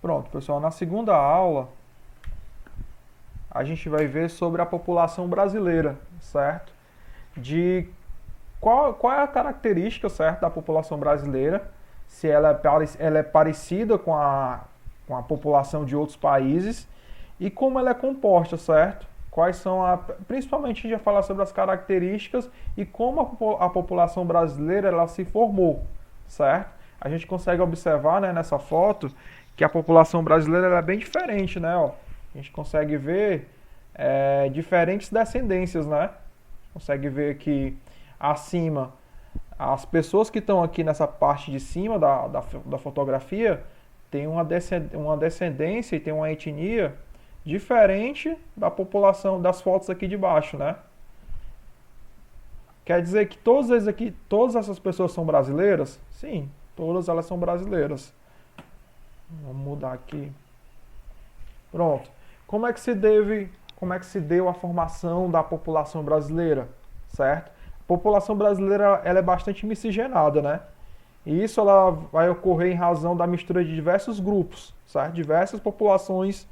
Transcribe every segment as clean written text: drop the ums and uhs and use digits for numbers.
Pronto, pessoal, na segunda aula a gente vai ver sobre a população brasileira, certo? De qual é a característica, certo, da população brasileira, se ela é parecida com a população de outros países e como ela é composta, certo? Quais são principalmente a gente vai falar sobre as características e como a população brasileira ela se formou, certo? A gente consegue observar, né, nessa foto que a população brasileira ela é bem diferente, né? Ó. A gente consegue ver diferentes descendências, né? Consegue ver que acima, as pessoas que estão aqui nessa parte de cima da fotografia têm uma descendência e tem uma etnia diferente da população das fotos aqui de baixo, né? Quer dizer que todas essas pessoas são brasileiras? Sim, todas elas são brasileiras. Vamos mudar aqui. Pronto. Como é que se deu a formação da população brasileira, certo? A população brasileira ela é bastante miscigenada, né? E isso ela vai ocorrer em razão da mistura de diversos grupos, certo? Diversas populações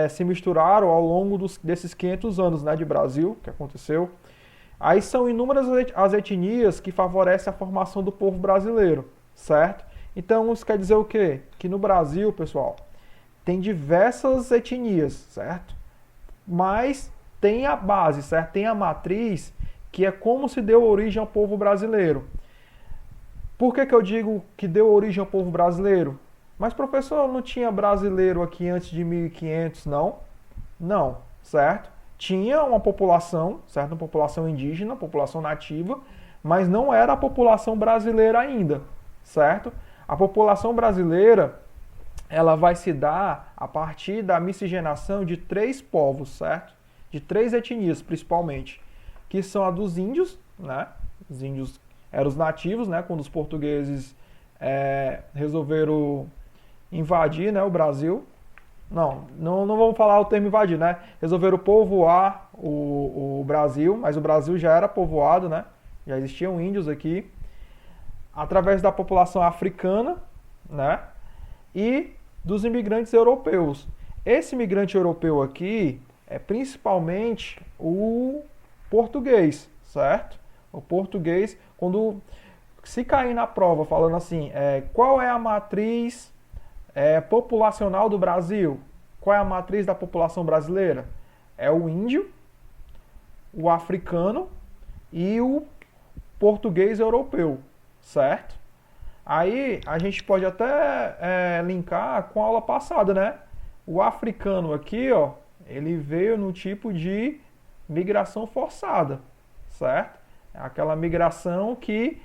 se misturaram ao longo desses 500 anos, né, de Brasil, que aconteceu. Aí são inúmeras as etnias que favorecem a formação do povo brasileiro, certo? Então isso quer dizer o quê? Que no Brasil, pessoal, tem diversas etnias, certo? Mas tem a base, certo? Tem a matriz, que é como se deu origem ao povo brasileiro. Por que eu digo que deu origem ao povo brasileiro? Mas, professor, não tinha brasileiro aqui antes de 1500, não? Não, certo? Tinha uma população, certo? Uma população indígena, população nativa, mas não era a população brasileira ainda, certo? A população brasileira, ela vai se dar a partir da miscigenação de 3 povos, certo? De 3 etnias, principalmente, que são a dos índios, né? Os índios eram os nativos, né? Quando os portugueses resolveram invadir, né, o Brasil. Não vamos falar o termo invadir, né? Resolveram povoar o Brasil, mas o Brasil já era povoado, né? Já existiam índios aqui, através da população africana, né? E dos imigrantes europeus. Esse imigrante europeu aqui é principalmente o português, certo? O português, quando se cair na prova falando assim, qual é a matriz populacional do Brasil? Qual é a matriz da população brasileira? É o índio, o africano e o português europeu, certo? Aí a gente pode até linkar com a aula passada, né? O africano aqui, ó, ele veio no tipo de migração forçada, certo? É aquela migração que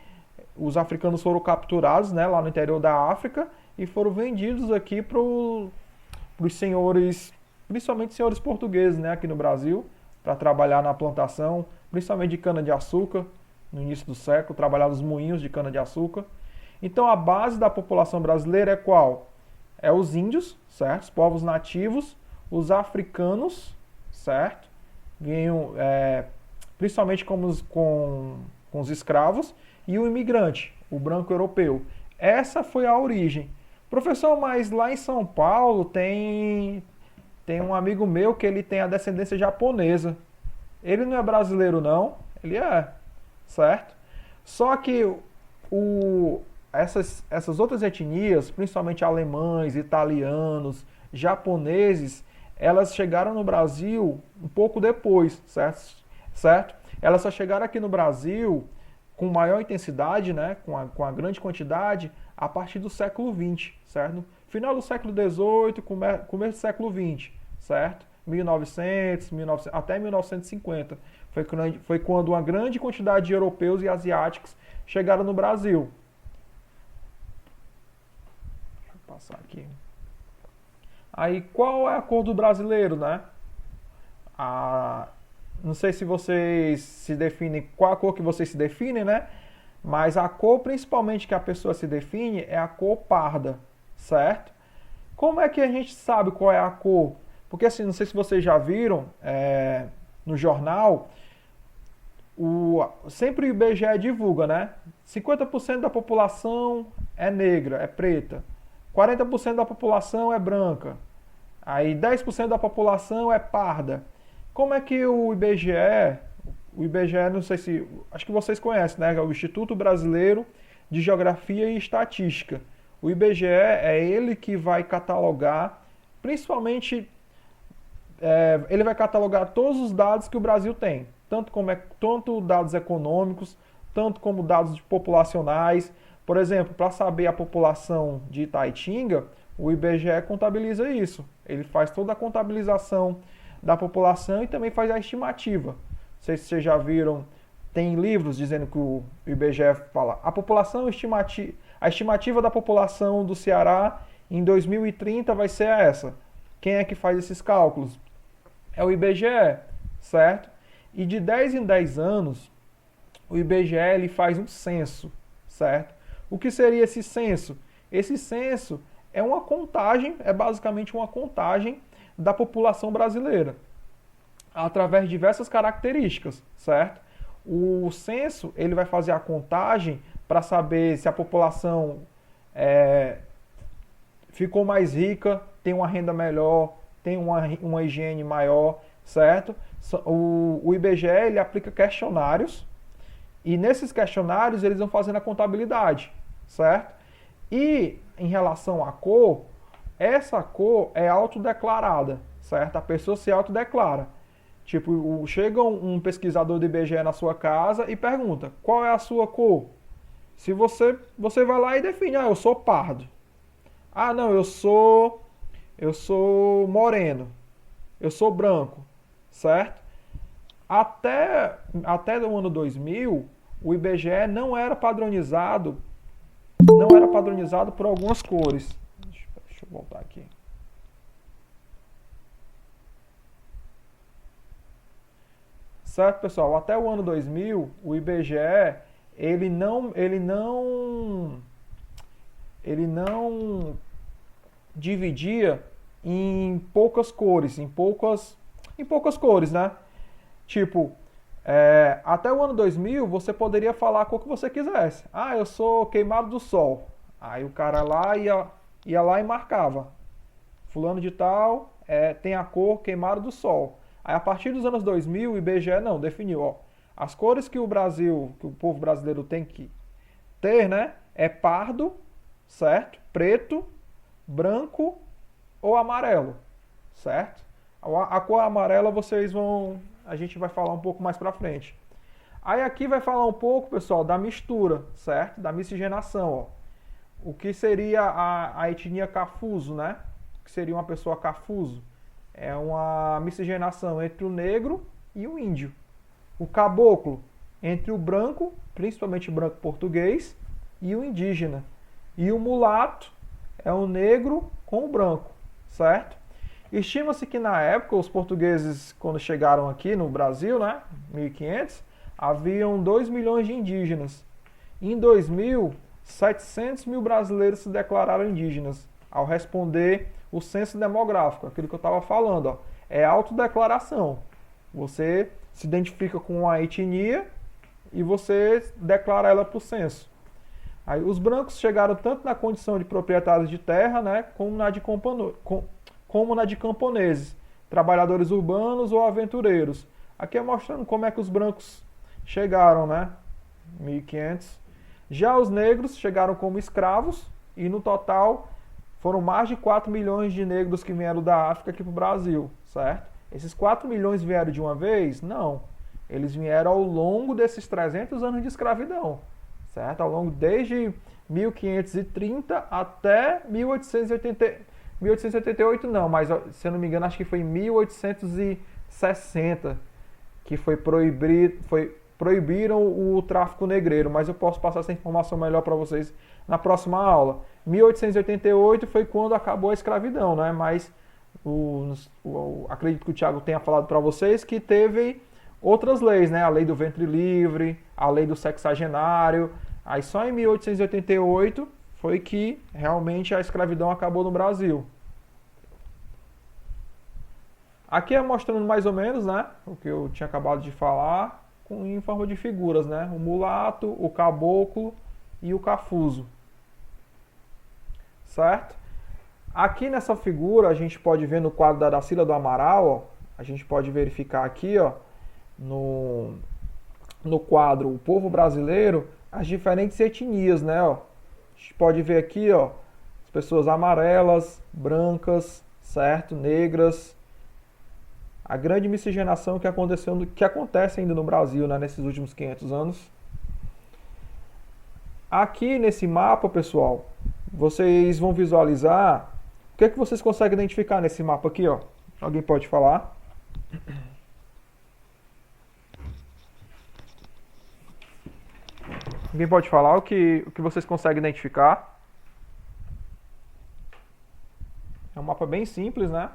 os africanos foram capturados, né, lá no interior da África e foram vendidos aqui para os senhores, principalmente senhores portugueses, né, aqui no Brasil, para trabalhar na plantação, principalmente de cana-de-açúcar, no início do século, trabalhar nos moinhos de cana-de-açúcar. Então a base da população brasileira é qual? É os índios, certo? Os povos nativos, os africanos, certo? Vinham principalmente com os escravos, e o imigrante, o branco europeu. Essa foi a origem. Professor, mas lá em São Paulo tem um amigo meu que ele tem a descendência japonesa. Ele não é brasileiro não, ele é, certo? Só que essas outras etnias, principalmente alemães, italianos, japoneses, elas chegaram no Brasil um pouco depois, certo? Elas só chegaram aqui no Brasil com maior intensidade, né, com a grande quantidade, a partir do século XX, certo? Final do século XVIII, começo do século XX, certo? 1900, até 1950. Foi quando uma grande quantidade de europeus e asiáticos chegaram no Brasil. Deixa eu passar aqui. Aí, qual é a cor do brasileiro, né? Não sei se vocês se definem, qual a cor que vocês se definem, né? Mas a cor principalmente que a pessoa se define é a cor parda, certo? Como é que a gente sabe qual é a cor? Porque assim, não sei se vocês já viram no jornal, sempre o IBGE divulga, né? 50% da população é negra, é preta. 40% da população é branca. Aí 10% da população é parda. Como é que o IBGE, não sei se, acho que vocês conhecem, né? É o Instituto Brasileiro de Geografia e Estatística. O IBGE é ele que vai catalogar, principalmente, ele vai catalogar todos os dados que o Brasil tem, tanto dados econômicos, tanto como dados populacionais. Por exemplo, para saber a população de Itaitinga, o IBGE contabiliza isso. Ele faz toda a contabilização da população e também faz a estimativa. Não sei se vocês já viram, tem livros dizendo que o IBGE fala a estimativa da população do Ceará em 2030 vai ser essa. Quem é que faz esses cálculos? É o IBGE, certo? E de 10 em 10 anos, o IBGE ele faz um censo, certo? O que seria esse censo? Esse censo é uma contagem, é basicamente uma contagem da população brasileira, através de diversas características, certo? O censo, ele vai fazer a contagem para saber se a população ficou mais rica, tem uma renda melhor, tem uma higiene maior, certo? O IBGE, ele aplica questionários, e nesses questionários eles vão fazendo a contabilidade, certo? E em relação à cor, essa cor é autodeclarada, certo? A pessoa se autodeclara. Tipo, chega um pesquisador do IBGE na sua casa e pergunta, qual é a sua cor? Se você vai lá e define, eu sou pardo. Ah, não, eu sou moreno. Eu sou branco, certo? Até o ano 2000, o IBGE não era padronizado por algumas cores. Deixa eu voltar aqui. Certo, pessoal? Até o ano 2000, o IBGE ele não dividia em poucas cores, em poucas cores, né? Tipo, até o ano 2000 você poderia falar a cor que você quisesse. Ah, eu sou queimado do sol. Aí o cara lá ia lá e marcava. Fulano de tal tem a cor queimado do sol. Aí a partir dos anos 2000 o IBGE não definiu, as cores que o povo brasileiro tem que ter, né? É pardo, certo? Preto, branco ou amarelo, certo? A cor amarela a gente vai falar um pouco mais pra frente. Aí aqui vai falar um pouco, pessoal, da mistura, certo? Da miscigenação, O que seria a etnia cafuso, né? O que seria uma pessoa cafuso? É uma miscigenação entre o negro e o índio. O caboclo, entre o branco, principalmente o branco português, e o indígena. E o mulato é o negro com o branco, certo? Estima-se que na época os portugueses, quando chegaram aqui no Brasil, né, 1500, haviam 2 milhões de indígenas. Em 2000, 700 mil brasileiros se declararam indígenas, ao responder o censo demográfico, aquilo que eu estava falando, é autodeclaração. Você se identifica com uma etnia e você declara ela para o censo. Aí, os brancos chegaram tanto na condição de proprietários de terra, né, como na de camponeses, trabalhadores urbanos ou aventureiros. Aqui é mostrando como é que os brancos chegaram, né, 1500. Já os negros chegaram como escravos e no total foram mais de 4 milhões de negros que vieram da África aqui para o Brasil, certo? Esses 4 milhões vieram de uma vez? Não. Eles vieram ao longo desses 300 anos de escravidão, certo? Ao longo desde 1530 até 1888 não, mas se eu não me engano acho que foi em 1860 que proibiram o tráfico negreiro, mas eu posso passar essa informação melhor para vocês na próxima aula. 1888 foi quando acabou a escravidão, né? Mas acredito que o Thiago tenha falado para vocês que teve outras leis, né? A lei do ventre livre, a lei do sexagenário. Aí só em 1888 foi que realmente a escravidão acabou no Brasil. Aqui é mostrando mais ou menos, né, o que eu tinha acabado de falar, em forma de figuras, né? O mulato, o caboclo e o cafuso. Certo? Aqui nessa figura, a gente pode ver no quadro da Darcília do Amaral, ó, a gente pode verificar aqui, ó, no quadro O Povo Brasileiro, as diferentes etnias, né, ó. A gente pode ver aqui, ó, as pessoas amarelas, brancas, certo? Negras. A grande miscigenação que acontece ainda no Brasil, né, nesses últimos 500 anos. Aqui nesse mapa, pessoal, vocês vão visualizar. O que é que vocês conseguem identificar nesse mapa aqui, ó? Alguém pode falar? Alguém pode falar o que vocês conseguem identificar? É um mapa bem simples, né?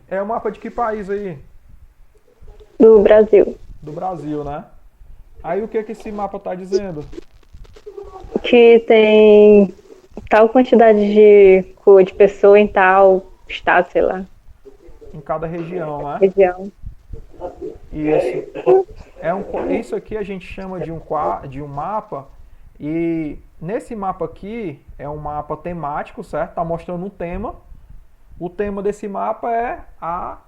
É o mapa de que país aí? Do Brasil. Do Brasil, né? Aí o que esse mapa está dizendo? Que tem tal quantidade de pessoa em tal estado, sei lá. Em cada região, né? Região. Isso. Isso aqui a gente chama de um mapa. E nesse mapa aqui é um mapa temático, certo? Está mostrando um tema. O tema desse mapa é a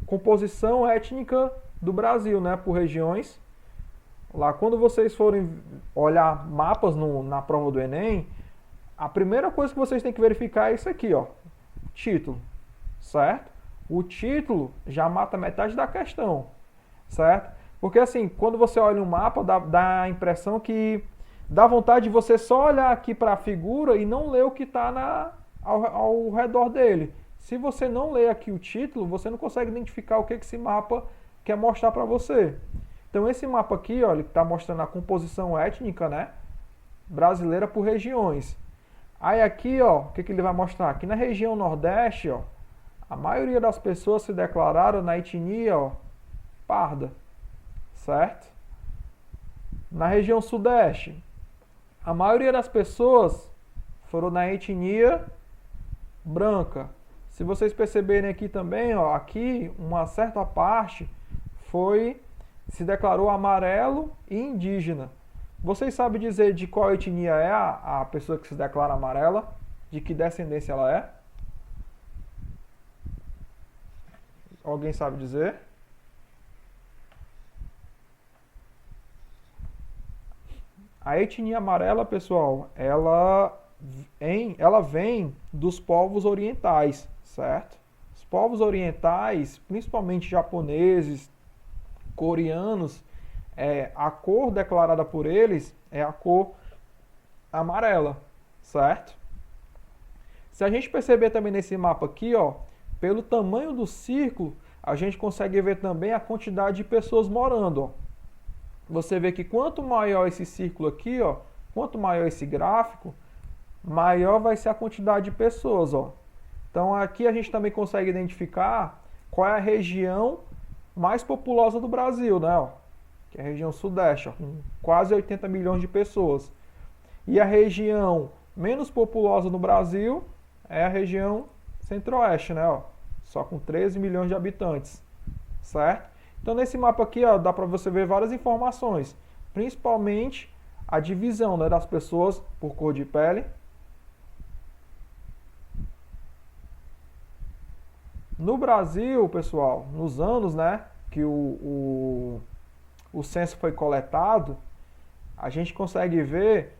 composição étnica do Brasil, né? Por regiões. Lá, quando vocês forem olhar mapas na prova do Enem, a primeira coisa que vocês têm que verificar é isso aqui, ó. Título, certo? O título já mata metade da questão, certo? Porque assim, quando você olha um mapa, dá a impressão que dá vontade de você só olhar aqui para a figura e não ler o que está ao redor dele. Se você não ler aqui o título, você não consegue identificar o que esse mapa quer mostrar para você. Então esse mapa aqui, ó, ele está mostrando a composição étnica, né, brasileira por regiões. Aí aqui, ó, o que ele vai mostrar? Aqui na região Nordeste, ó, a maioria das pessoas se declararam na etnia, ó, parda, certo? Na região Sudeste, a maioria das pessoas foram na etnia branca. Se vocês perceberem aqui também, ó, aqui uma certa parte se declarou amarelo e indígena. Vocês sabem dizer de qual etnia é a pessoa que se declara amarela? De que descendência ela é? Alguém sabe dizer? A etnia amarela, pessoal, ela vem dos povos orientais, certo? Os povos orientais, principalmente japoneses, coreanos, a cor declarada por eles é a cor amarela, certo? Se a gente perceber também nesse mapa aqui, ó, pelo tamanho do círculo, a gente consegue ver também a quantidade de pessoas morando, ó. Você vê que quanto maior esse círculo aqui, ó, quanto maior esse gráfico, maior vai ser a quantidade de pessoas, ó. Então aqui a gente também consegue identificar qual é a região mais populosa do Brasil, né, ó, que é a região Sudeste, ó, com quase 80 milhões de pessoas. E a região menos populosa no Brasil é a região Centro-Oeste, né, ó, só com 13 milhões de habitantes, certo? Então nesse mapa aqui, ó, dá para você ver várias informações, principalmente a divisão, né, das pessoas por cor de pele. No Brasil, pessoal, nos anos, né, que o censo foi coletado, a gente consegue ver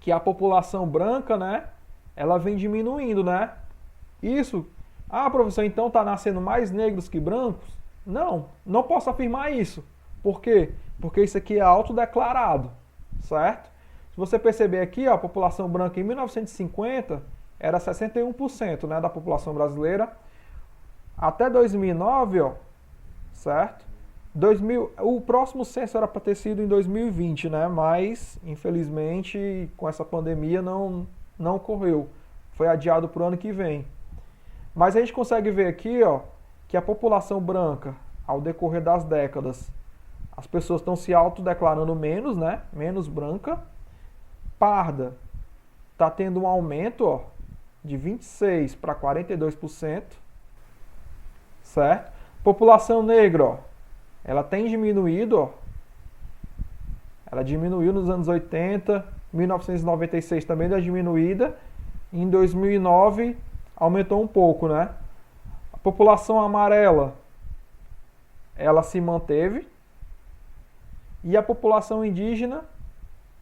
que a população branca, né, ela vem diminuindo, né? Isso, professor, então está nascendo mais negros que brancos? Não posso afirmar isso. Por quê? Porque isso aqui é autodeclarado, certo? Se você perceber aqui, ó, a população branca em 1950 era 61%, né, da população brasileira. Até 2009, ó, certo? O próximo censo era para ter sido em 2020, né? Mas, infelizmente, com essa pandemia não ocorreu. Foi adiado para o ano que vem. Mas a gente consegue ver aqui, ó, que a população branca, ao decorrer das décadas, as pessoas estão se autodeclarando menos, né? Menos branca. Parda está tendo um aumento, ó, de 26% para 42%, certo? População negra, ó, ela tem diminuído, ó. Ela diminuiu nos anos 80, 1996 também deu diminuída. Em 2009 aumentou um pouco, né? A população amarela, ela se manteve. E a população indígena,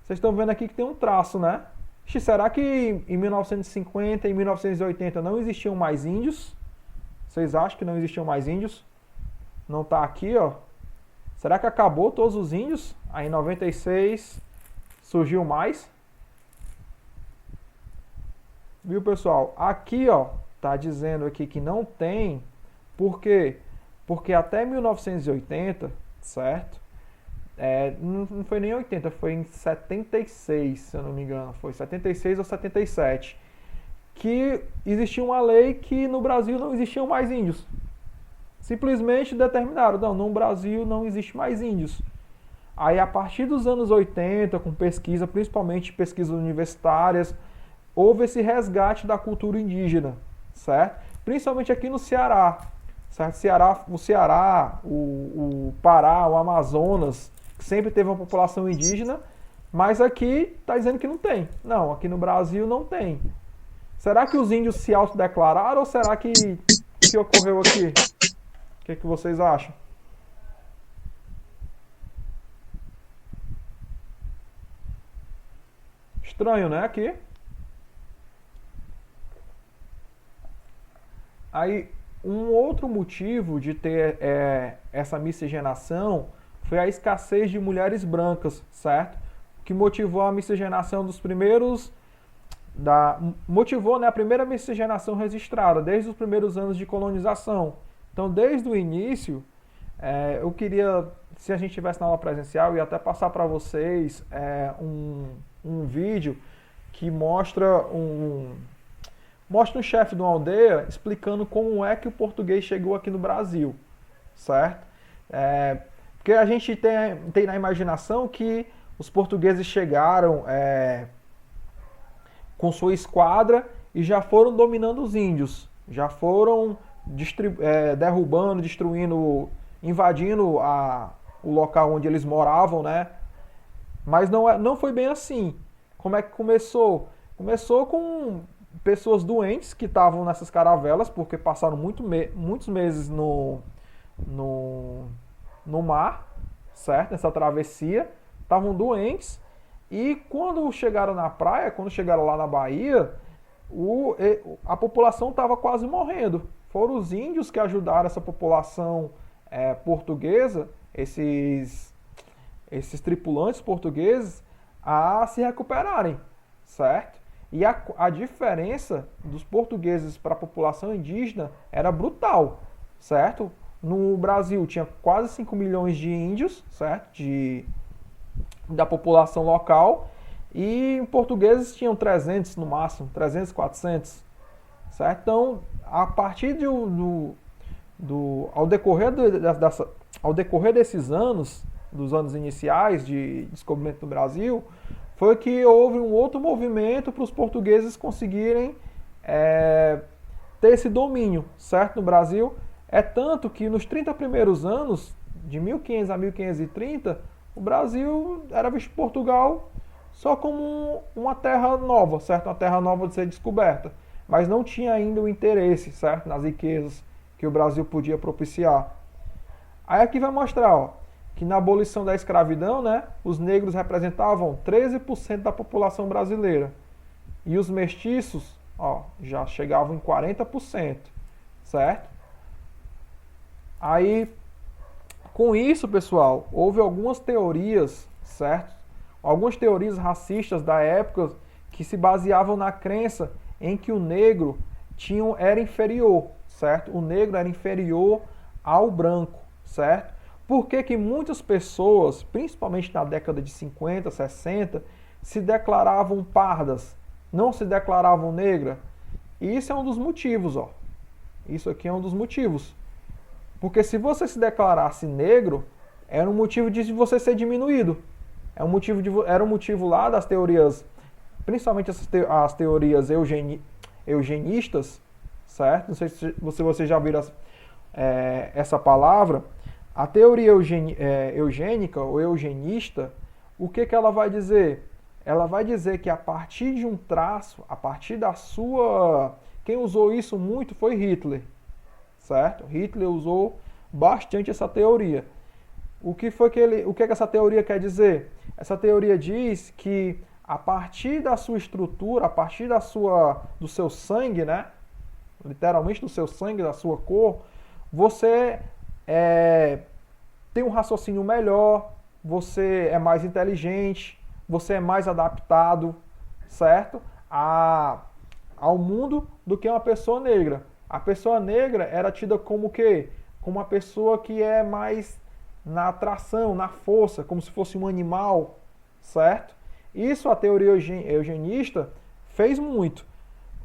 vocês estão vendo aqui que tem um traço, né? Será que em 1950 e 1980 não existiam mais índios? Vocês acham que não existiam mais índios? Não está aqui, ó. Será que acabou todos os índios? Aí em 96 surgiu mais. Viu, pessoal? Aqui, ó, tá dizendo aqui que não tem. Por quê? Porque até 1980, certo? Não foi nem 80, foi em 76, se eu não me engano. Foi 76 ou 77. Que existia uma lei que no Brasil não existiam mais índios. Simplesmente determinaram, não, no Brasil não existe mais índios. Aí a partir dos anos 80, com pesquisa, principalmente pesquisas universitárias, houve esse resgate da cultura indígena, certo? Principalmente aqui no Ceará, certo? O Ceará, o Pará, o Amazonas, que sempre teve uma população indígena, mas aqui está dizendo que não tem. Não, aqui no Brasil não tem. Será que os índios se autodeclararam ou será que ocorreu aqui? O que vocês acham? Estranho, né? Aqui. Aí, um outro motivo de ter essa miscigenação foi a escassez de mulheres brancas, certo? Que motivou a miscigenação dos primeiros... motivou, né, a primeira miscigenação registrada, desde os primeiros anos de colonização. Então, desde o início, eu queria, se a gente tivesse na aula presencial, eu ia até passar para vocês um vídeo que mostra um chefe de uma aldeia explicando como é que o português chegou aqui no Brasil, certo? Porque a gente tem na imaginação que os portugueses chegaram com sua esquadra e já foram dominando os índios, já foram derrubando, destruindo, invadindo o local onde eles moravam, né? Mas não foi bem assim. Como é que começou? Começou com pessoas doentes que estavam nessas caravelas, porque passaram muitos meses no mar, certo? Nessa travessia, estavam doentes. E quando chegaram na praia, quando chegaram lá na Bahia, a população estava quase morrendo. Foram os índios que ajudaram essa população portuguesa, esses tripulantes portugueses, a se recuperarem, certo? E a diferença dos portugueses para a população indígena era brutal, certo? No Brasil tinha quase 5 milhões de índios, certo? Da população local, e portugueses tinham 300 no máximo, 300, 400, certo? Então, a partir ao decorrer desses anos, dos anos iniciais de descobrimento do Brasil, foi que houve um outro movimento para os portugueses conseguirem ter esse domínio, certo? No Brasil, é tanto que nos 30 primeiros anos, de 1500 a 1530, o Brasil era visto por Portugal só como uma terra nova, certo? Uma terra nova de ser descoberta. Mas não tinha ainda o interesse, certo? Nas riquezas que o Brasil podia propiciar. Aí aqui vai mostrar, ó, que na abolição da escravidão, né, os negros representavam 13% da população brasileira. E os mestiços, ó, já chegavam em 40%, certo? Aí, com isso, pessoal, houve algumas teorias, certo? Algumas teorias racistas da época que se baseavam na crença em que o negro era inferior, certo? O negro era inferior ao branco, certo? Por que muitas pessoas, principalmente na década de 50, 60, se declaravam pardas, não se declaravam negra? E isso é um dos motivos, ó. Isso aqui é um dos motivos. Porque se você se declarasse negro, era um motivo de você ser diminuído. Era um motivo lá das teorias, principalmente as teorias eugenistas, certo? Não sei se vocês já viram essa palavra. A teoria eugênica ou eugenista, o que ela vai dizer? ela vai dizer que a partir de um traço, a partir da sua... Quem usou isso muito foi Hitler, certo? Hitler usou bastante essa teoria. O que essa teoria quer dizer? Essa teoria diz que a partir da sua estrutura, a partir do seu sangue, né? Literalmente do seu sangue, da sua cor, você tem um raciocínio melhor, você é mais inteligente, você é mais adaptado, certo? Ao mundo do que uma pessoa negra. A pessoa negra era tida como o quê? Como uma pessoa que é mais na atração, na força, como se fosse um animal, certo? Isso a teoria eugenista fez muito.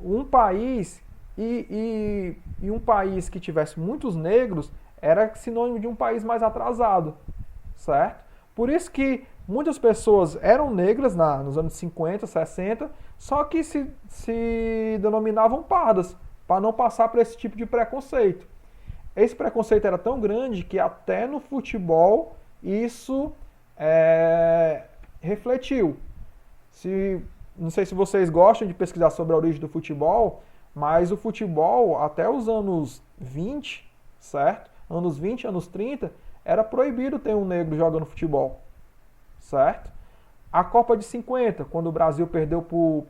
Um país e um país que tivesse muitos negros era sinônimo de um país mais atrasado, certo? Por isso que muitas pessoas eram negras nos anos 50, 60, só que se denominavam pardas, para não passar por esse tipo de preconceito. Esse preconceito era tão grande que até no futebol isso refletiu. Não sei se vocês gostam de pesquisar sobre a origem do futebol, mas o futebol, até os anos 20, certo? Anos 20, anos 30, era proibido ter um negro jogando futebol, certo? A Copa de 50, quando o Brasil perdeu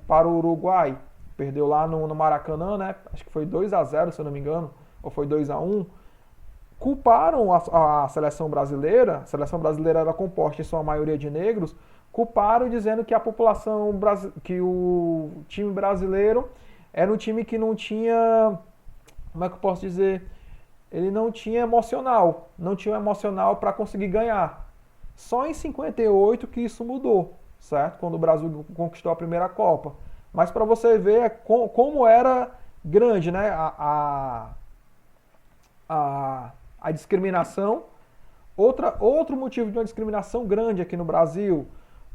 para o Uruguai, perdeu lá no Maracanã, né? Acho que foi 2-0, se eu não me engano, ou foi 2-1. Culparam a seleção brasileira. A seleção brasileira era composta em sua maioria de negros. Culparam dizendo que que o time brasileiro era um time que não tinha, como é que eu posso dizer? Ele não tinha emocional, não tinha emocional para conseguir ganhar. Só em 58 que isso mudou, certo? Quando o Brasil conquistou a primeira Copa. Mas para você ver como era grande, né, a discriminação. Outro motivo de uma discriminação grande aqui no Brasil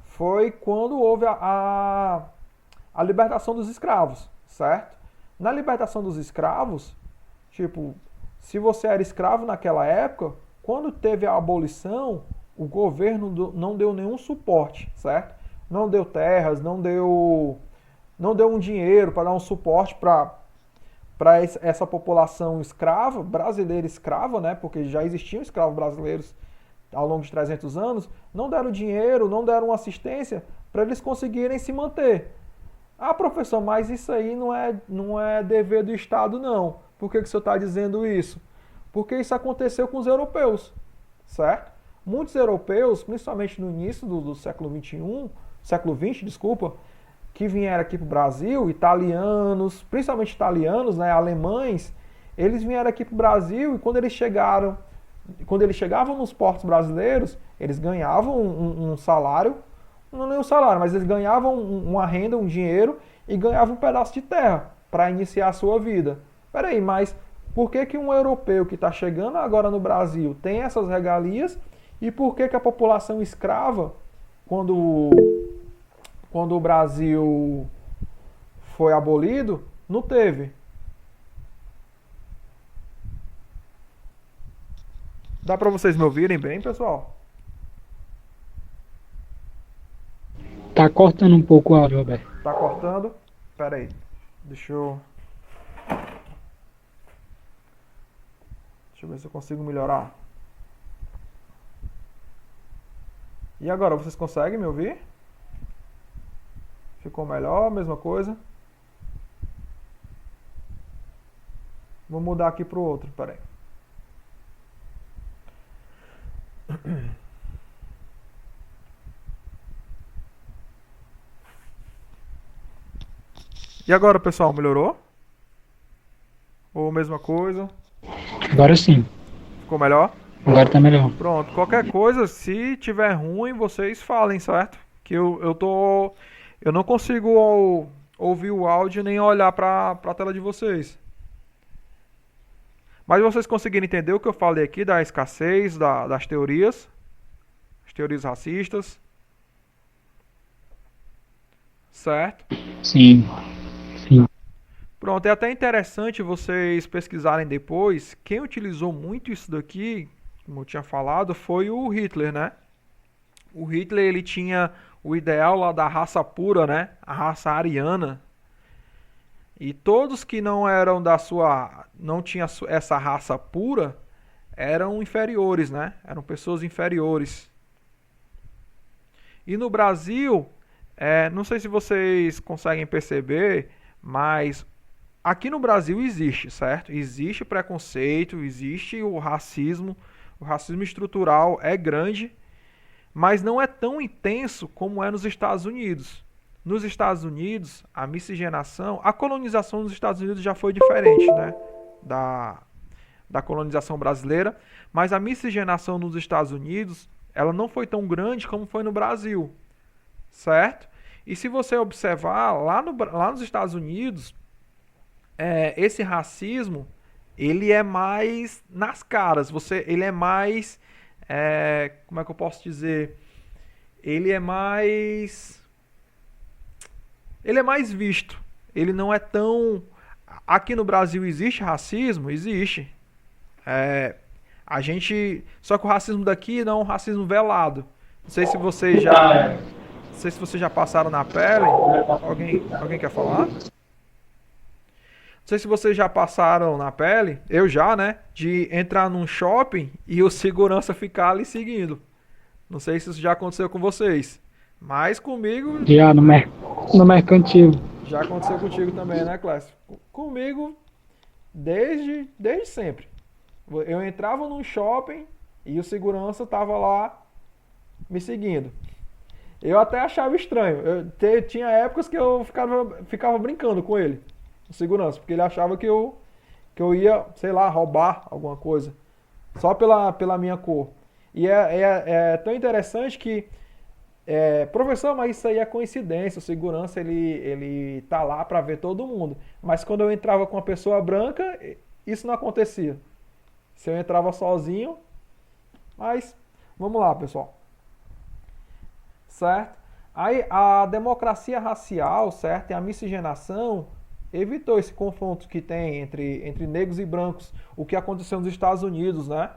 foi quando houve a libertação dos escravos, certo? Na libertação dos escravos, tipo, se você era escravo naquela época, quando teve a abolição, o governo não deu nenhum suporte, certo? Não deu terras, não deu um dinheiro para dar um suporte para essa população escrava, brasileira escrava, né? Porque já existiam escravos brasileiros ao longo de 300 anos, não deram dinheiro, não deram assistência para eles conseguirem se manter. Ah, professor, mas isso aí não é dever do Estado, não. Por que o senhor está dizendo isso? Porque isso aconteceu com os europeus, certo? Muitos europeus, principalmente no início do século XX, desculpa, que vieram aqui para o Brasil, italianos, principalmente italianos, né, alemães, eles vieram aqui para o Brasil e quando eles chegavam nos portos brasileiros, eles ganhavam um salário, não nem um salário, mas eles ganhavam uma renda, um dinheiro e ganhavam um pedaço de terra para iniciar a sua vida. Peraí, mas por que um europeu que está chegando agora no Brasil tem essas regalias e por que a população escrava, quando o Brasil foi abolido, não teve? Dá para vocês me ouvirem bem, pessoal? Tá cortando um pouco o áudio, Roberto. Tá cortando? Pera aí. Deixa eu ver se eu consigo melhorar. E agora, vocês conseguem me ouvir? Ficou melhor? Mesma coisa? Vou mudar aqui pro outro, peraí. E agora, pessoal, melhorou? Ou mesma coisa? Agora sim. Ficou melhor? Agora tá melhor. Pronto, qualquer coisa, se tiver ruim, vocês falem, certo? Que eu não consigo ouvir o áudio nem olhar para a tela de vocês. Mas vocês conseguiram entender o que eu falei aqui da escassez, das teorias? As teorias racistas. Certo? Sim. Pronto, é até interessante vocês pesquisarem depois. Quem utilizou muito isso daqui, como eu tinha falado, foi o Hitler, né? O Hitler, ele tinha o ideal lá da raça pura, né? A raça ariana. E todos que não eram não tinha essa raça pura, eram inferiores, né? Eram pessoas inferiores. E no Brasil, não sei se vocês conseguem perceber, mas aqui no Brasil existe, certo? Existe preconceito, existe o racismo estrutural é grande, mas não é tão intenso como é nos Estados Unidos. Nos Estados Unidos, a miscigenação, a colonização nos Estados Unidos já foi diferente, né? Da colonização brasileira, mas a miscigenação nos Estados Unidos, ela não foi tão grande como foi no Brasil, certo? E se você observar, lá nos Estados Unidos, esse racismo, ele é mais nas caras, ele é mais, como é que eu posso dizer? Ele é mais visto, ele não é tão... Aqui no Brasil existe racismo? Existe. Só que o racismo daqui não é um racismo velado. Não sei se vocês já passaram na pele. Alguém quer falar? Não sei se vocês já passaram na pele, eu já, né? De entrar num shopping e o segurança ficar ali seguindo. Não sei se isso já aconteceu com vocês. Mas comigo... Já no mercantil. Já aconteceu contigo também, né, Clécio? Comigo, desde sempre. Eu entrava num shopping e o segurança tava lá me seguindo. Eu até achava estranho. Tinha épocas que eu ficava brincando com ele, o segurança, porque ele achava que eu ia, sei lá, roubar alguma coisa, só pela minha cor. E é tão interessante que, professor, mas isso aí é coincidência, o segurança ele tá lá para ver todo mundo. Mas quando eu entrava com uma pessoa branca, isso não acontecia. Se eu entrava sozinho, mas vamos lá, pessoal. Certo? Aí a democracia racial, certo? E a miscigenação evitou esse confronto que tem entre negros e brancos, o que aconteceu nos Estados Unidos, né?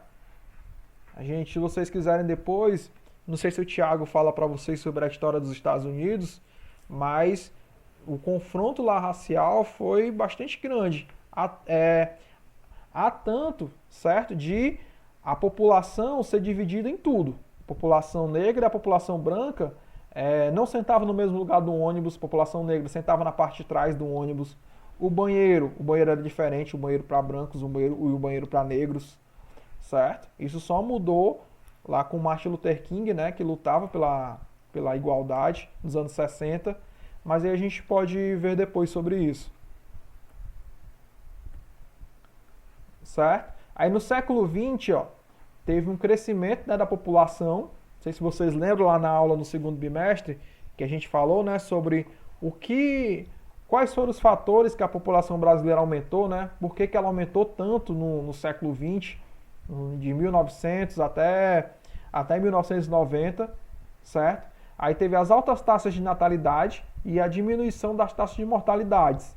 Se vocês quiserem depois, não sei se o Thiago fala para vocês sobre a história dos Estados Unidos, mas o confronto lá racial foi bastante grande. Há tanto, certo, de a população ser dividida em tudo. A população negra e a população branca não sentava no mesmo lugar do ônibus, a população negra sentava na parte de trás do ônibus. O banheiro era diferente, o banheiro para brancos e o banheiro para negros, certo? Isso só mudou lá com Martin Luther King, né, que lutava pela igualdade nos anos 60, mas aí a gente pode ver depois sobre isso. Certo? Aí no século XX, teve um crescimento, né, da população. Não sei se vocês lembram lá na aula no segundo bimestre, que a gente falou, né, sobre quais foram os fatores que a população brasileira aumentou, né? Por que ela aumentou tanto no século XX, de 1900 até 1990, certo? Aí teve as altas taxas de natalidade e a diminuição das taxas de mortalidades.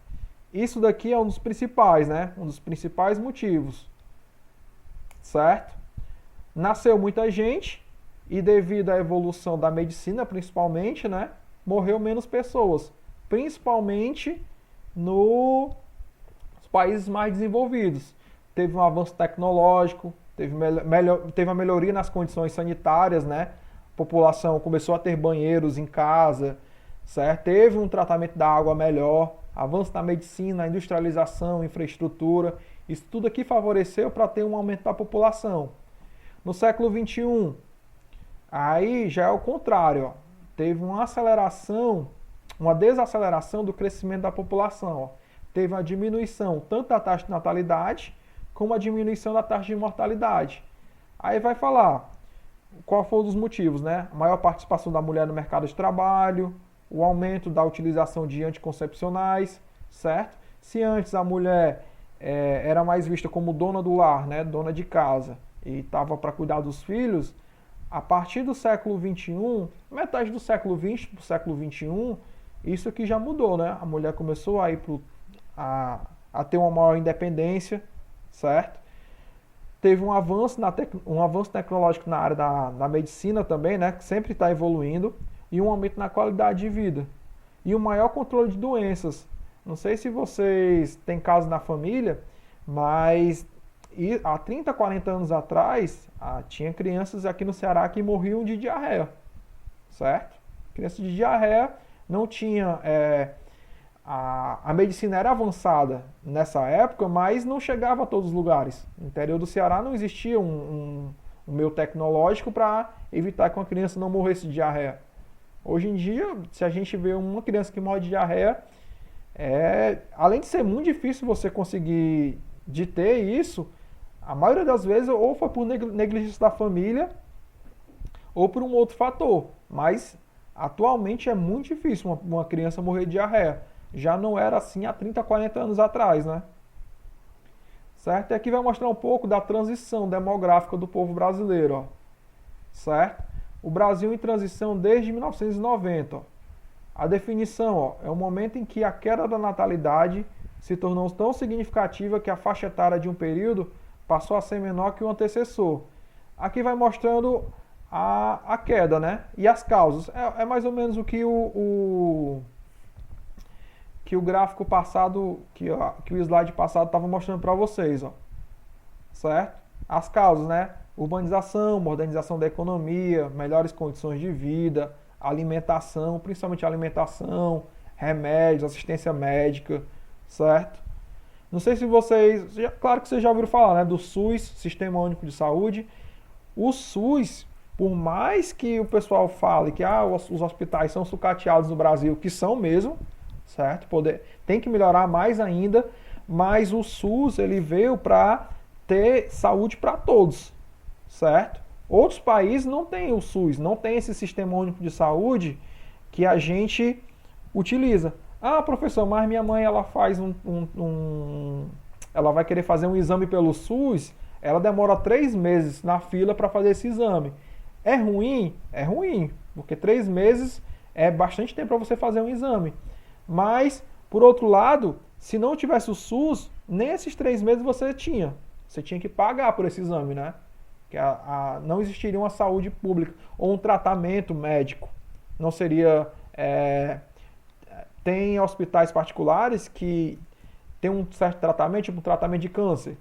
Isso daqui é um dos principais, né? Um dos principais motivos, certo? Nasceu muita gente e devido à evolução da medicina, principalmente, né? Morreu menos pessoas, principalmente nos países mais desenvolvidos. Teve um avanço tecnológico, teve a melhoria nas condições sanitárias, né? A população começou a ter banheiros em casa, certo? Teve um tratamento da água melhor, avanço na medicina, industrialização, infraestrutura, isso tudo aqui favoreceu para ter um aumento da população. No século XXI, aí já é o contrário, teve uma desaceleração do crescimento da população. Teve uma diminuição tanto da taxa de natalidade, como a diminuição da taxa de mortalidade. Aí vai falar qual foram os motivos, né? A maior participação da mulher no mercado de trabalho, o aumento da utilização de anticoncepcionais, certo? Se antes a mulher era mais vista como dona do lar, né, dona de casa, e estava para cuidar dos filhos, a partir do século XXI, metade do século XX para o século XXI, isso aqui já mudou, né? A mulher começou a ir a ter uma maior independência, certo? Teve um avanço tecnológico na área da medicina também, né, que sempre está evoluindo. e um aumento na qualidade de vida. E um maior controle de doenças. Não sei se vocês têm casos na família, mas há 30, 40 anos atrás, tinha crianças aqui no Ceará que morriam de diarreia, certo? Crianças de diarreia não tinha... a medicina era avançada nessa época, mas não chegava a todos os lugares. No interior do Ceará não existia um meio tecnológico para evitar que uma criança não morresse de diarreia. Hoje em dia, se a gente vê uma criança que morre de diarreia, além de ser muito difícil você conseguir de ter isso, a maioria das vezes ou foi por negligência da família ou por um outro fator. Mas atualmente é muito difícil uma criança morrer de diarreia. Já não era assim há 30, 40 anos atrás, né? Certo? E aqui vai mostrar um pouco da transição demográfica do povo brasileiro, ó. Certo? O Brasil em transição desde 1990, ó. A definição, ó, é o momento em que a queda da natalidade se tornou tão significativa que a faixa etária de um período passou a ser menor que o antecessor. Aqui vai mostrando a queda, né? E as causas. É mais ou menos o que o gráfico passado, que o slide passado estava mostrando para vocês, ó. Certo? As causas, né? Urbanização, modernização da economia, melhores condições de vida, alimentação, principalmente alimentação, remédios, assistência médica, certo? Não sei se vocês, claro que vocês já ouviram falar, né, do SUS, Sistema Único de Saúde. O SUS, por mais que o pessoal fale que os hospitais são sucateados no Brasil, que são mesmo, certo? Tem que melhorar mais ainda, mas o SUS ele veio para ter saúde para todos, certo? Outros países não têm o SUS, não tem esse Sistema Único de Saúde que a gente utiliza. Ah, professor, mas minha mãe ela faz ela vai querer fazer um exame pelo SUS, ela demora 3 meses na fila para fazer esse exame. É ruim? É ruim, porque 3 meses é bastante tempo para você fazer um exame. Mas, por outro lado, se não tivesse o SUS, nem esses 3 meses você tinha. Você tinha que pagar por esse exame, né? Que não existiria uma saúde pública ou um tratamento médico. Não seria... Tem hospitais particulares que tem um certo tratamento, tipo um tratamento de câncer.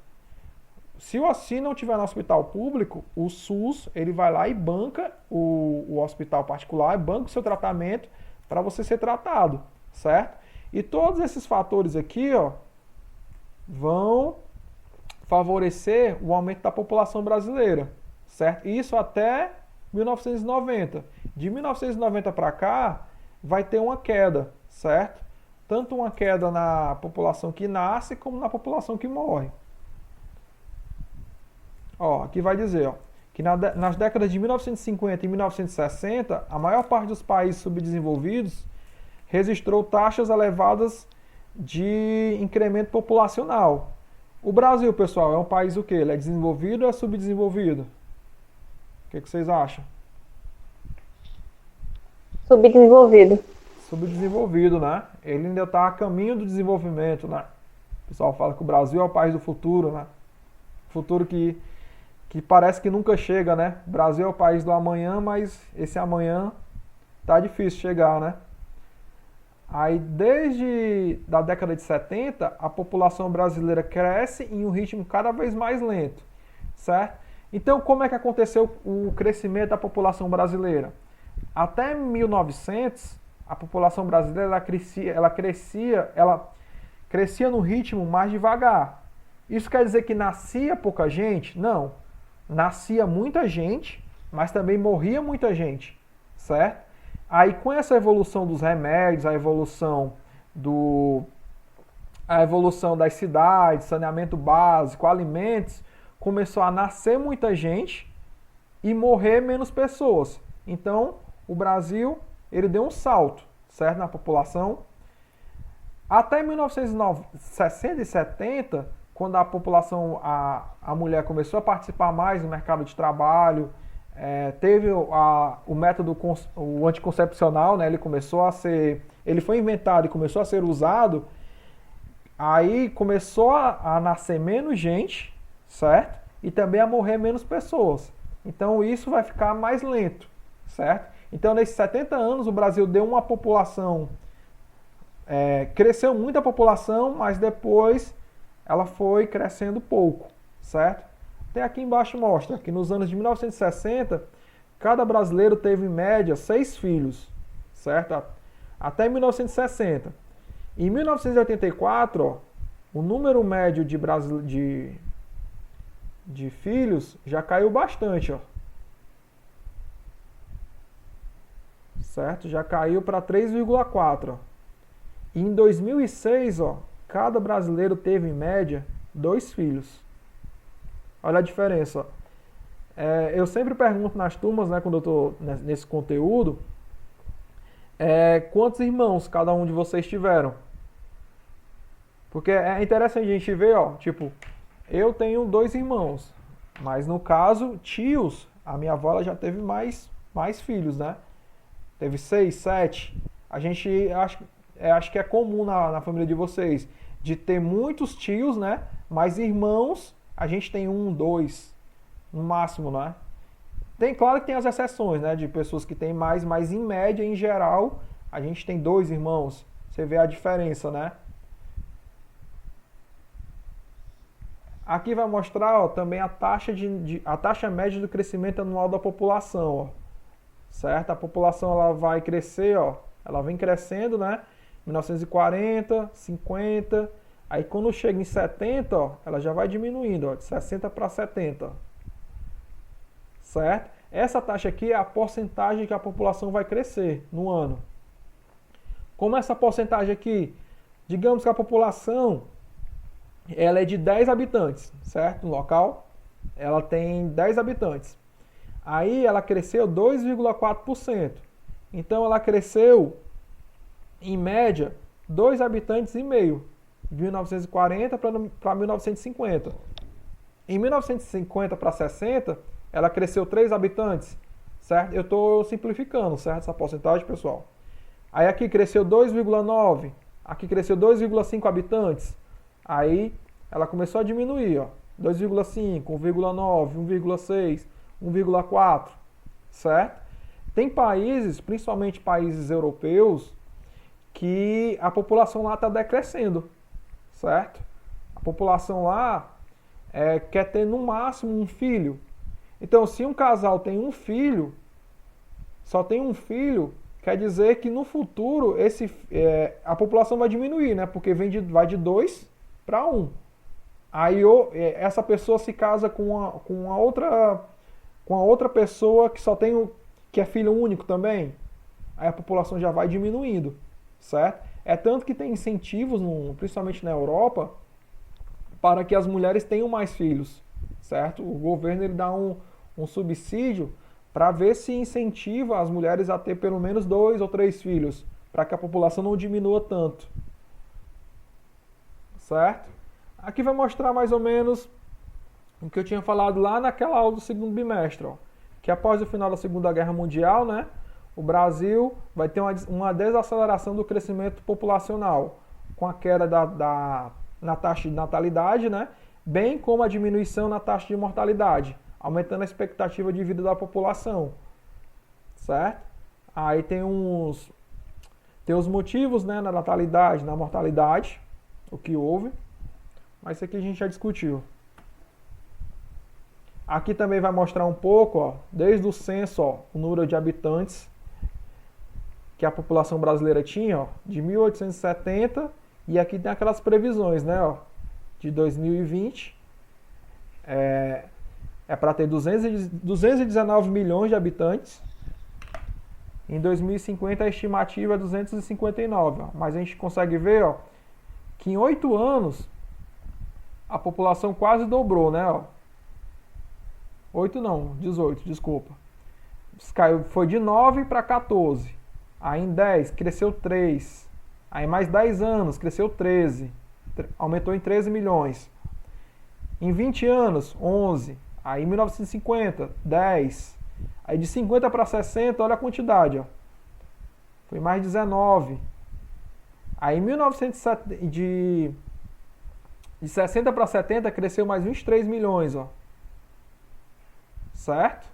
Se não tiver no hospital público, o SUS ele vai lá e banca o hospital particular, banca o seu tratamento para você ser tratado, certo? E todos esses fatores aqui, ó, vão favorecer o aumento da população brasileira, certo? Isso até 1990. De 1990 para cá, vai ter uma queda, certo? Tanto uma queda na população que nasce, como na população que morre. Ó, aqui vai dizer, ó, que nas décadas de 1950 e 1960, a maior parte dos países subdesenvolvidos registrou taxas elevadas de incremento populacional. O Brasil, pessoal, é um país o quê? Ele é desenvolvido ou é subdesenvolvido? O que vocês acham? Subdesenvolvido. Subdesenvolvido, né? Ele ainda está a caminho do desenvolvimento, né? O pessoal fala que o Brasil é o país do futuro, né? Futuro que parece que nunca chega, né? O Brasil é o país do amanhã, mas esse amanhã tá difícil chegar, né? Aí, desde da década de 70, a população brasileira cresce em um ritmo cada vez mais lento, certo? Então, como é que aconteceu o crescimento da população brasileira? Até 1900, a população brasileira ela crescia num ritmo mais devagar. Isso quer dizer que nascia pouca gente? Não. Nascia muita gente, mas também morria muita gente, certo? Aí com essa evolução dos remédios, a evolução das cidades, saneamento básico, alimentos, começou a nascer muita gente e morrer menos pessoas. Então, o Brasil, ele deu um salto, certo, na população. Até 1960 e 70, quando a população, a mulher começou a participar mais do mercado de trabalho, teve o método o anticoncepcional, né, ele foi inventado e começou a ser usado, aí começou a nascer menos gente, certo? E também a morrer menos pessoas. Então isso vai ficar mais lento, certo? Então, nesses 70 anos, o Brasil deu uma população, cresceu muito a população, mas depois ela foi crescendo pouco, certo? Até aqui embaixo mostra que nos anos de 1960, cada brasileiro teve em média 6 filhos, certo? Até 1960. Em 1984, ó, o número médio de filhos já caiu bastante, ó. Certo? Já caiu para 3,4. E em 2006, ó, cada brasileiro teve em média 2 filhos. Olha a diferença, ó. Eu sempre pergunto nas turmas, né, quando eu estou nesse conteúdo, quantos irmãos cada um de vocês tiveram? Porque é interessante a gente ver, ó, tipo, eu tenho 2 irmãos, mas no caso, tios, a minha avó ela já teve mais filhos, né? Teve 6, 7. A gente acho que é comum na família de vocês de ter muitos tios, né? Mas irmãos, a gente tem 1, 2, no máximo, né? Claro que tem as exceções, né? De pessoas que têm mais, mas em média, em geral, a gente tem 2 irmãos. Você vê a diferença, né? Aqui vai mostrar, ó, também a taxa média do crescimento anual da população, ó. Certo? A população ela vai crescer, ó, ela vem crescendo, né? 1940, 50, aí quando chega em 70, ó, ela já vai diminuindo, ó, de 60 para 70. Certo? Essa taxa aqui é a porcentagem que a população vai crescer no ano. Como essa porcentagem aqui, digamos que a população ela é de 10 habitantes, certo? No local, ela tem 10 habitantes. Aí ela cresceu 2,4%. Então ela cresceu, em média, 2 habitantes e meio, de 1940 para 1950. Em 1950 para 60, ela cresceu 3 habitantes, certo? Eu estou simplificando, certo? Essa porcentagem, pessoal. Aí aqui cresceu 2,9, aqui cresceu 2,5 habitantes. Aí ela começou a diminuir, ó. 2,5, 1,9, 1,6, 1,4, certo? Tem países, principalmente países europeus, que a população lá está decrescendo, certo? A população lá quer ter no máximo um filho. Então, se um casal tem um filho, só tem um filho, quer dizer que no futuro a população vai diminuir, né? Porque vai de 2 para 1. Aí essa pessoa se casa com a outra pessoa que só tem que é filho único também. Aí a população já vai diminuindo, certo? É tanto que tem incentivos, principalmente na Europa, para que as mulheres tenham mais filhos, certo? O governo ele dá um subsídio para ver se incentiva as mulheres a ter pelo menos 2 ou 3 filhos, para que a população não diminua tanto, certo? Aqui vai mostrar mais ou menos o que eu tinha falado lá naquela aula do segundo bimestre, ó, que após o final da Segunda Guerra Mundial, né, o Brasil vai ter uma desaceleração do crescimento populacional, com a queda na taxa de natalidade, né, bem como a diminuição na taxa de mortalidade, aumentando a expectativa de vida da população, certo? Aí tem os motivos, né, na natalidade, na mortalidade, o que houve, mas isso aqui a gente já discutiu. Aqui também vai mostrar um pouco, ó, desde o censo, ó, o número de habitantes que a população brasileira tinha, ó, de 1870, e aqui tem aquelas previsões, né, ó, de 2020, é para ter 219 milhões de habitantes. Em 2050 a estimativa é 259, ó, mas a gente consegue ver, ó, que em 8 anos a população quase dobrou, né, ó. 8 não, 18, desculpa. Foi de 9 para 14. Aí em 10 cresceu 3. Aí mais 10 anos cresceu 13. Aumentou em 13 milhões. Em 20 anos, 11. Aí em 1950, 10. Aí de 50 para 60, olha a quantidade, ó. Foi mais 19. Aí em 1970, de 60 para 70 cresceu mais 23 milhões, ó. Certo?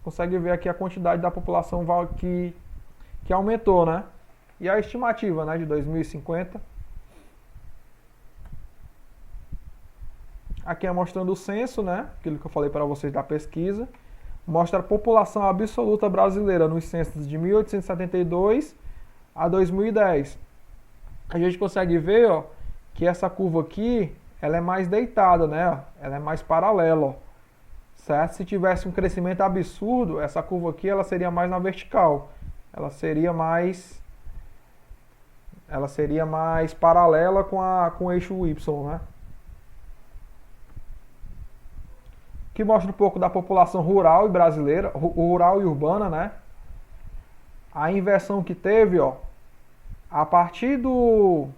consegue ver aqui a quantidade da população que aumentou, né? E a estimativa, né, de 2050. Aqui é mostrando o censo, né? Aquilo que eu falei para vocês da pesquisa. Mostra a população absoluta brasileira nos censos de 1872 a 2010. A gente consegue ver, ó, que essa curva aqui, ela é mais deitada, né? Ela é mais paralela, ó. Certo? Se tivesse um crescimento absurdo, essa curva aqui, ela seria mais na vertical. Ela seria mais paralela com o eixo Y, né? Que mostra um pouco da população rural e brasileira, rural e urbana, né? A inversão que teve, ó, a partir dos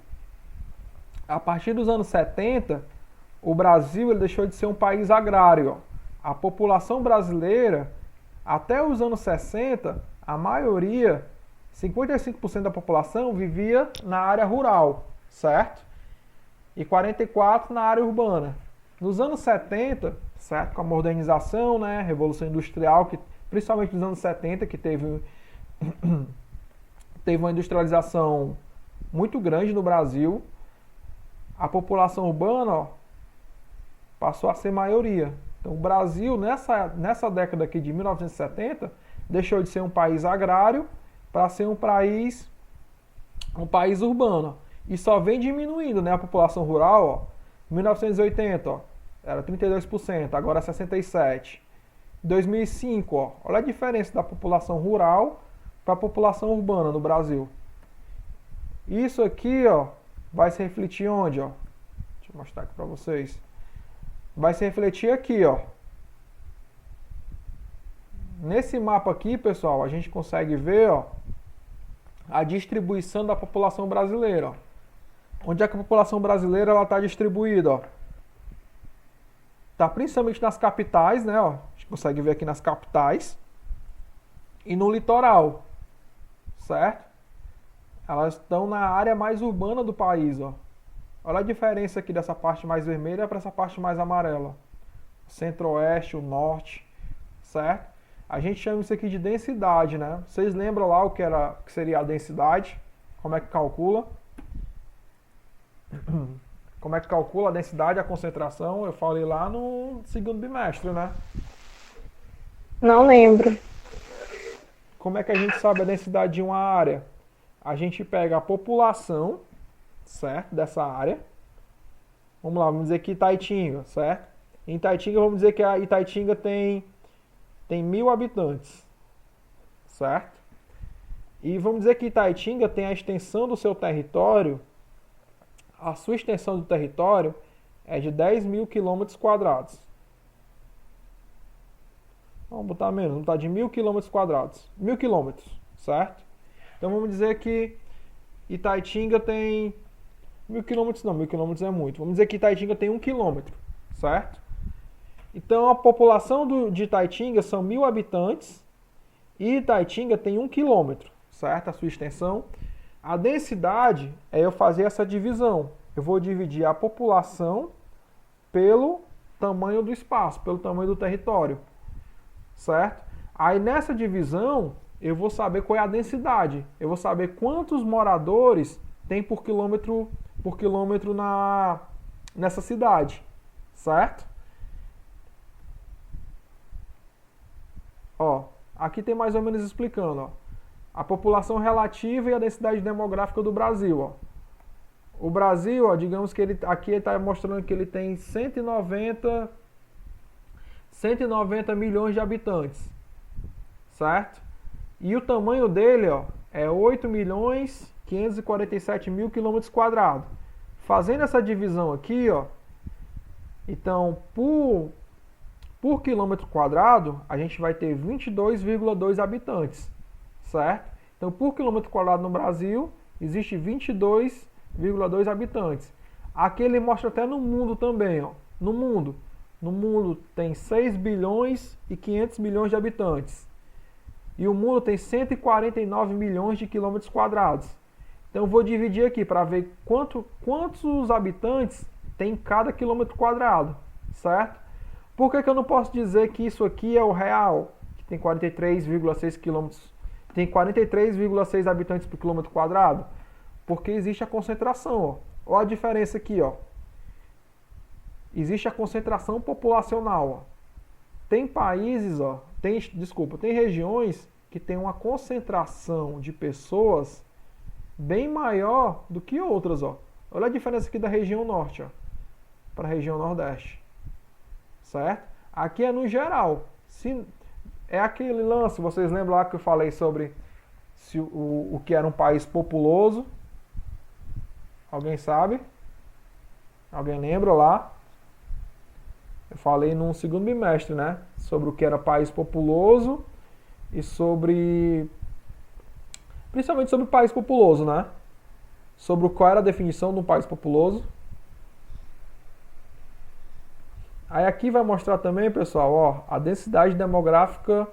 anos 70, o Brasil ele deixou de ser um país agrário, ó. A população brasileira, até os anos 60, a maioria, 55% da população vivia na área rural, certo? E 44% na área urbana. Nos anos 70, certo? Com a modernização, né? Revolução Industrial, que, principalmente nos anos 70, que teve uma industrialização muito grande no Brasil, a população urbana, ó, passou a ser maioria. Então, o Brasil, nessa década aqui de 1970, deixou de ser um país agrário para ser um país urbano. E só vem diminuindo, né, a população rural. Ó. 1980, ó, era 32%, agora é 67%. 2005, ó, olha a diferença da população rural para a população urbana no Brasil. Isso aqui, ó, vai se refletir onde? Ó? Deixa eu mostrar aqui para vocês. Vai se refletir aqui, ó. Nesse mapa aqui, pessoal, a gente consegue ver, ó, a distribuição da população brasileira. Ó. Onde é que a população brasileira está distribuída? Ó? Está principalmente nas capitais, né? Ó. A gente consegue ver aqui nas capitais. E no litoral, certo? Elas estão na área mais urbana do país, ó. Olha a diferença aqui dessa parte mais vermelha para essa parte mais amarela. Centro-oeste, o norte, certo? A gente chama isso aqui de densidade, né? Vocês lembram lá o que seria a densidade? Como é que calcula? Como é que calcula a densidade, a concentração? Eu falei lá no segundo bimestre, né? Não lembro. Como é que a gente sabe a densidade de uma área? A gente pega a população, certo? Dessa área. Vamos lá, vamos dizer que Itaitinga, certo? Em Itaitinga, vamos dizer que a Itaitinga tem 1.000 habitantes, certo? E vamos dizer que Itaitinga tem a extensão do seu território, a sua extensão do território é de 10.000 quilômetros quadrados. Vamos botar menos, vamos botar de 1.000 quilômetros quadrados. 1.000 quilômetros, certo? Então vamos dizer que Itaitinga tem 1.000 quilômetros, não, 1.000 quilômetros é muito. Vamos dizer que Itaitinga tem 1 quilômetro, certo? Então a população de Itaitinga são 1.000 habitantes e Itaitinga tem 1 quilômetro, certo? A sua extensão. A densidade é eu fazer essa divisão. Eu vou dividir a população pelo tamanho do espaço, pelo tamanho do território, certo? Aí nessa divisão eu vou saber qual é a densidade. Eu vou saber quantos moradores tem por quilômetro nessa cidade, certo? Ó, aqui tem mais ou menos explicando, ó, a população relativa e a densidade demográfica do Brasil, ó. O Brasil, ó, digamos que aqui ele está mostrando que ele tem 190 milhões de habitantes, certo? E o tamanho dele, ó, é 8.547.000 quilômetros quadrados. Fazendo essa divisão aqui, ó, então por quilômetro quadrado, a gente vai ter 22,2 habitantes, certo? Então, por quilômetro quadrado no Brasil, existe 22,2 habitantes. Aqui ele mostra até no mundo também, ó. No mundo tem 6 bilhões e 500 milhões de habitantes. E o mundo tem 149 milhões de quilômetros quadrados. Então, eu vou dividir aqui para ver quantos habitantes tem em cada quilômetro quadrado, certo? Por que eu não posso dizer que isso aqui é o real? Que tem 43,6 quilômetros, tem 43,6 habitantes por quilômetro quadrado? Porque existe a concentração, ó. Olha a diferença aqui, ó. Existe a concentração populacional, ó. Tem países, ó, tem regiões que tem uma concentração de pessoas bem maior do que outras, ó. Olha a diferença aqui da região norte, ó, para a região nordeste. Certo? Aqui é no geral. Se é aquele lance, vocês lembram lá que eu falei sobre o que era um país populoso? Alguém sabe? Alguém lembra lá? Eu falei no segundo bimestre, né? Sobre o que era país populoso e sobre... principalmente sobre o país populoso, né? Sobre qual era a definição de um país populoso. Aí aqui vai mostrar também, pessoal, ó, a densidade demográfica,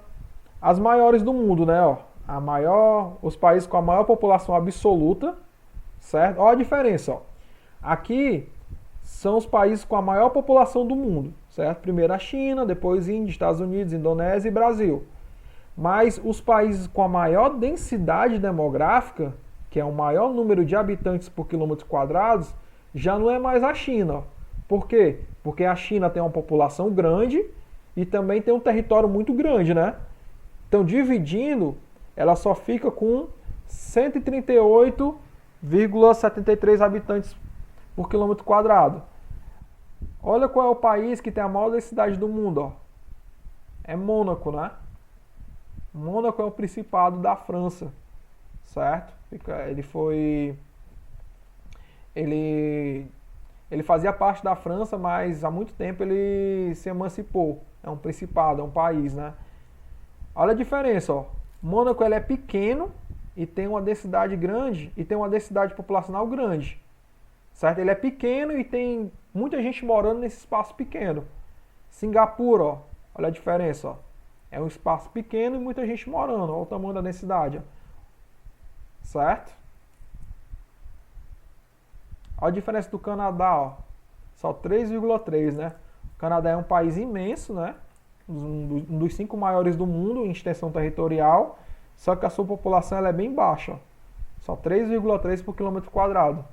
as maiores do mundo, né? Ó, os países com a maior população absoluta, certo? Olha a diferença, ó. Aqui são os países com a maior população do mundo, certo? Primeiro a China, depois Índia, Estados Unidos, Indonésia e Brasil. Mas os países com a maior densidade demográfica, que é o maior número de habitantes por quilômetro quadrado, já não é mais a China, ó. Por quê? Porque a China tem uma população grande e também tem um território muito grande, né? Então, dividindo, ela só fica com 138,73 habitantes por quilômetro quadrado. Olha qual é o país que tem a maior densidade do mundo, ó. É Mônaco, né? Mônaco é o principado da França, certo? Ele fazia parte da França, mas há muito tempo ele se emancipou. É um principado, é um país, né? Olha a diferença, ó. Mônaco ele é pequeno e tem uma densidade grande e tem uma densidade populacional grande, certo? Ele é pequeno e tem muita gente morando nesse espaço pequeno. Singapura, ó. Olha a diferença, ó. É um espaço pequeno e muita gente morando. Olha o tamanho da densidade, ó. Certo? Olha a diferença do Canadá, ó. Só 3,3, né? O Canadá é um país imenso, né? Um dos 5 maiores do mundo em extensão territorial, só que a sua população ela é bem baixa, ó. Só 3,3 por quilômetro quadrado.